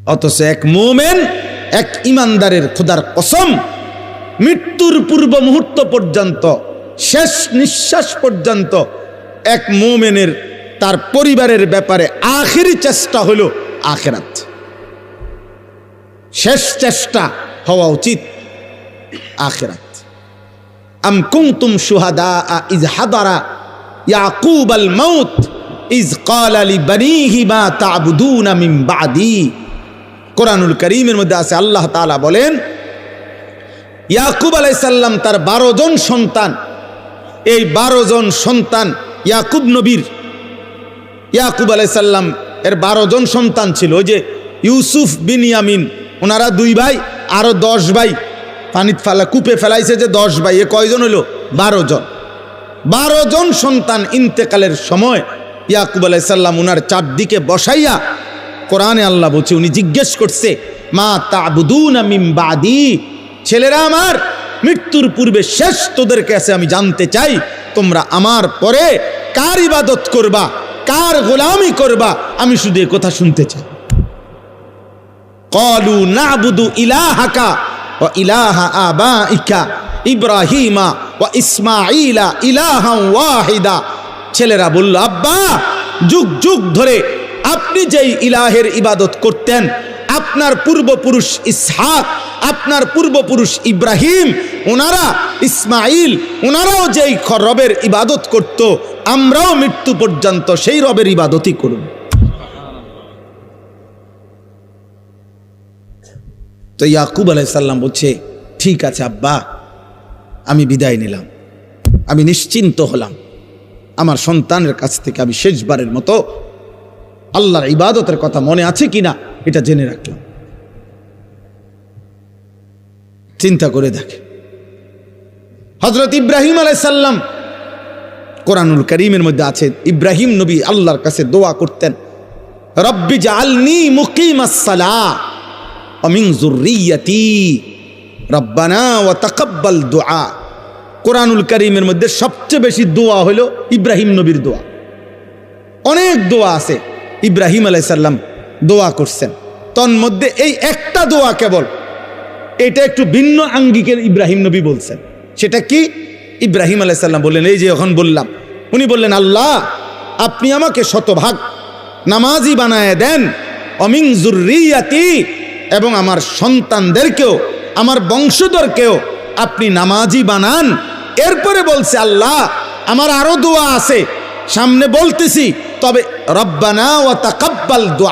অথচ এক মুমিন, এক ইমানদারের খোদার কসম, মৃত্যুর পূর্ব মুহূর্ত পর্যন্ত, শেষ নিঃশ্বাস পর্যন্ত এক মুমিনের তার পরিবারের ব্যাপারে আখিরি চেষ্টা হলো আখিরাত। শেষ চেষ্টা হওয়া উচিত আখিরাত। আম কুনতুম শুহাদা is হাদারা Yakub Al Maut is ক্বালা লিবানিহি মা তা'বুদুনা মিন বা'দি। কোরআনুল কারীমের মধ্যে আছে, আল্লাহ তাআলা বলেন, ইয়াকুব আলাইহিস সালাম তার 12 জন সন্তান, এই 12 জন সন্তান ইয়াকুব নবীর, ইয়াকুব আলাইহিস সালাম এর 12 জন সন্তান ছিল। ওই যে ইউসুফ বিনিয়ামিন, ওনারা 2 ভাই, আরো 10 ভাই পানিত ফেলা কূপে ফেলাইছে, যে 10 ভাই, এ কয়জন হলো? 12 জন। 12 জন সন্তান ইন্তেকালের সময় ইয়াকুব আলাইহিস সালাম ওনার চারদিকে বসাইয়া, কোরআনে আল্লাহ বলছে, উনি জিজ্ঞেস করছে, মা তা'বুদুনা মিন বাদি, ছেলেরা আমার, মৃত্যুর পূর্বে শেষ তোদের কাছে আমি জানতে চাই, তোমরা আমার পরে কার ইবাদত করবা, কার গোলামি করবা, আমি শুধু এই কথা শুনতে চাই। ক্বালু না'বুদু ইলাহাকা ওয়া ইলাহা আবাইকা ইব্রাহিমা ওয়া ইসমাঈলা ইলাহান ওয়াহিদা। ছেলেরা বলল, আব্বা, যুগ যুগ ধরে আপনি যেই ইলাহের ইবাদত করতেন, আপনার পূর্বপুরুষ ইসহাক, আপনার পূর্বপুরুষ ইব্রাহিম, ওনারা ইসমাইল, ওনারাও যেই রবের ইবাদত করত, আমরাও মৃত্যু পর্যন্ত সেই রবের ইবাদতই করব। তো ইয়াকুব আলাইহিস সালাম বলছে, ঠিক আছে আব্বা, আমি বিদায় নিলাম, আমি নিশ্চিন্ত হলাম, আমার সন্তানের কাছ থেকে আমি শেষবারের মতো আল্লাহর ইবাদতের কথা মনে আছে কিনা এটা জেনে রাখলাম। চিন্তা করে দেখে, হযরত ইব্রাহিম আলাইহিস সালাম, কোরআনুল কারীমের মধ্যে আছে, ইব্রাহিম নবী আল্লাহর কাছে দোয়া করতেন, রব্বি জাআলনি মুকিমাস সালাহ ওয়া মিন যুররিয়্যাতি রব্বানা ওয়া তাকাব্বাল দুআ। কোরআনুল কারীমের মধ্যে সবচেয়ে বেশি দোয়া হলো ইব্রাহিম নবীর দোয়া। অনেক দোয়া আছে, ইব্রাহিম আলাইহিস সালাম দোয়া করছেন, তন্মধ্যে এই একটা দোয়া কেবল, এটা একটু ভিন্ন আঙ্গিকের ইব্রাহিম নবী বলছেন। সেটা কি? ইব্রাহিম আলাইহিস সালাম বললেন, এই যে এখন বললাম, উনি বললেন, আল্লাহ, আপনি আমাকে শতভাগ নামাজি বানায় দেন, অমিন যুররিয়াতি, এবং আমার সন্তানদেরকেও, আমার বংশধরকেও আপনি নামাজি বানান। এরপরে বলছে, আল্লাহ, আমার আরো দোয়া আছে, সামনে বলতেছি, তবে রব্বানা ওয়া তাকাব্বাল দুআ।